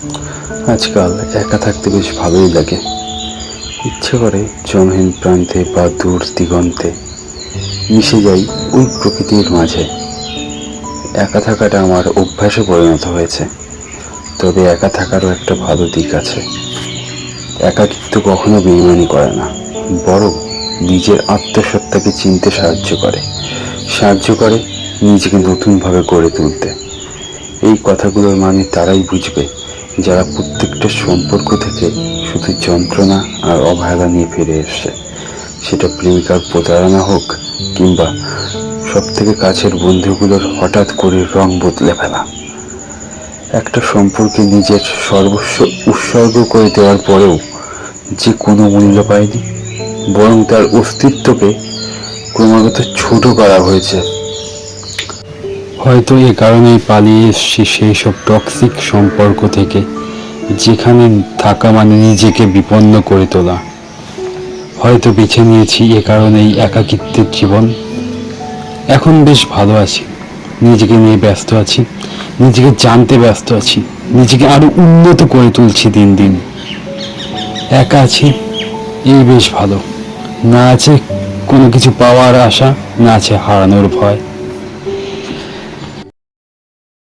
আজকাল একা থাকতে বেশ ভালোই লাগে। ইচ্ছে করে জনহীন প্রান্তে বা দূর দিগন্তে মিশে যাই ওই প্রকৃতির মাঝে। একা থাকাটা আমার অভ্যাসে পরিণত হয়েছে। তবে একা থাকারও একটা ভালো দিক আছে। একাকিত্ব কখনো বেইমানি করে না, বরং নিজের আত্মসত্তাকে চিনতে সাহায্য করে নিজেকে নতুনভাবে গড়ে তুলতে। এই কথাগুলোর মানে তারাই বুঝবে যারা প্রত্যেকটা সম্পর্ক থেকে শুধু যন্ত্রণা আর অবহেলা নিয়ে ফিরে এসছে। সেটা প্রেমিকার প্রতারণা হোক, কিংবা সব থেকে কাছের বন্ধুগুলোর হঠাৎ করে রং বদলে ফেলা। একটা সম্পর্কে নিজের সর্বস্ব উৎসর্গ করে দেওয়ার পরেও যে কোনো মূল্য পায়নি, বরং তার অস্তিত্বকে ক্রমাগত ছোট করা হয়েছে। হয়তো এ কারণেই পালিয়ে এসছি সেই সব টক্সিক সম্পর্ক থেকে, যেখানে থাকা মানে নিজেকে বিপন্ন করে তোলা। হয়তো বেছে নিয়েছি এ কারণেই একাকিত্বের জীবন। এখন বেশ ভালো আছি, নিজেকে নিয়ে ব্যস্ত আছি, নিজেকে জানতে ব্যস্ত আছি, নিজেকে আরো উন্নত করে তুলছি দিন দিন। একা আছি, এই বেশ ভালো। না আছে কোনো কিছু পাওয়ার আশা, না আছে হারানোর ভয়।